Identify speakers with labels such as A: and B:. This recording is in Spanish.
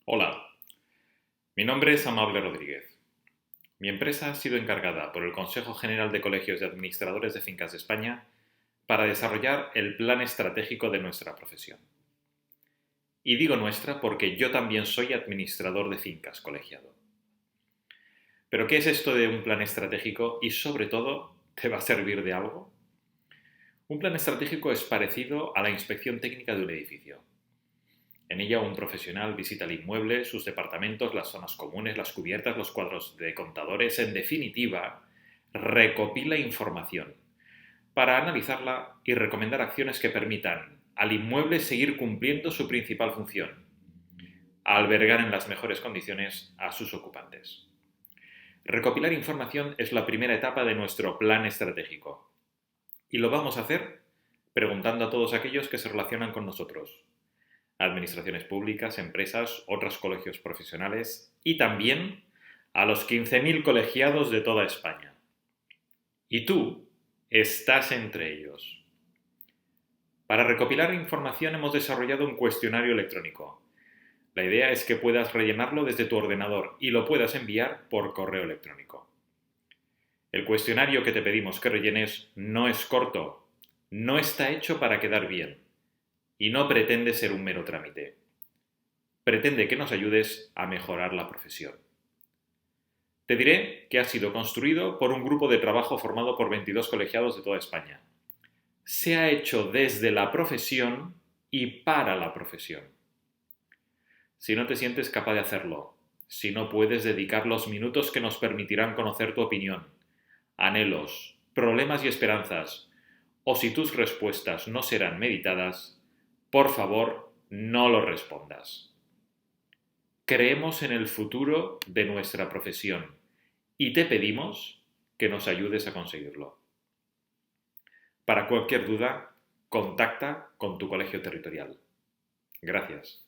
A: Hola, mi nombre es Amable Rodríguez. Mi empresa ha sido encargada por el Consejo General de Colegios de Administradores de Fincas de España para desarrollar el plan estratégico de nuestra profesión. Y digo nuestra porque yo también soy administrador de fincas colegiado. ¿Pero qué es esto de un plan estratégico y, sobre todo, te va a servir de algo? Un plan estratégico es parecido a la inspección técnica de un edificio. En ella un profesional visita el inmueble, sus departamentos, las zonas comunes, las cubiertas, los cuadros de contadores, en definitiva, recopila información para analizarla y recomendar acciones que permitan al inmueble seguir cumpliendo su principal función, albergar en las mejores condiciones a sus ocupantes. Recopilar información es la primera etapa de nuestro plan estratégico y lo vamos a hacer preguntando a todos aquellos que se relacionan con nosotros, administraciones públicas, empresas, otros colegios profesionales y también a los 15.000 colegiados de toda España. Y tú estás entre ellos. Para recopilar información hemos desarrollado un cuestionario electrónico. La idea es que puedas rellenarlo desde tu ordenador y lo puedas enviar por correo electrónico. El cuestionario que te pedimos que rellenes no es corto, no está hecho para quedar bien y no pretende ser un mero trámite. Pretende que nos ayudes a mejorar la profesión. Te diré que ha sido construido por un grupo de trabajo formado por 22 colegiados de toda España. Se ha hecho desde la profesión y para la profesión. Si no te sientes capaz de hacerlo, si no puedes dedicar los minutos que nos permitirán conocer tu opinión, anhelos, problemas y esperanzas, o si tus respuestas no serán meditadas, por favor, no lo respondas. Creemos en el futuro de nuestra profesión y te pedimos que nos ayudes a conseguirlo. Para cualquier duda, contacta con tu colegio territorial. Gracias.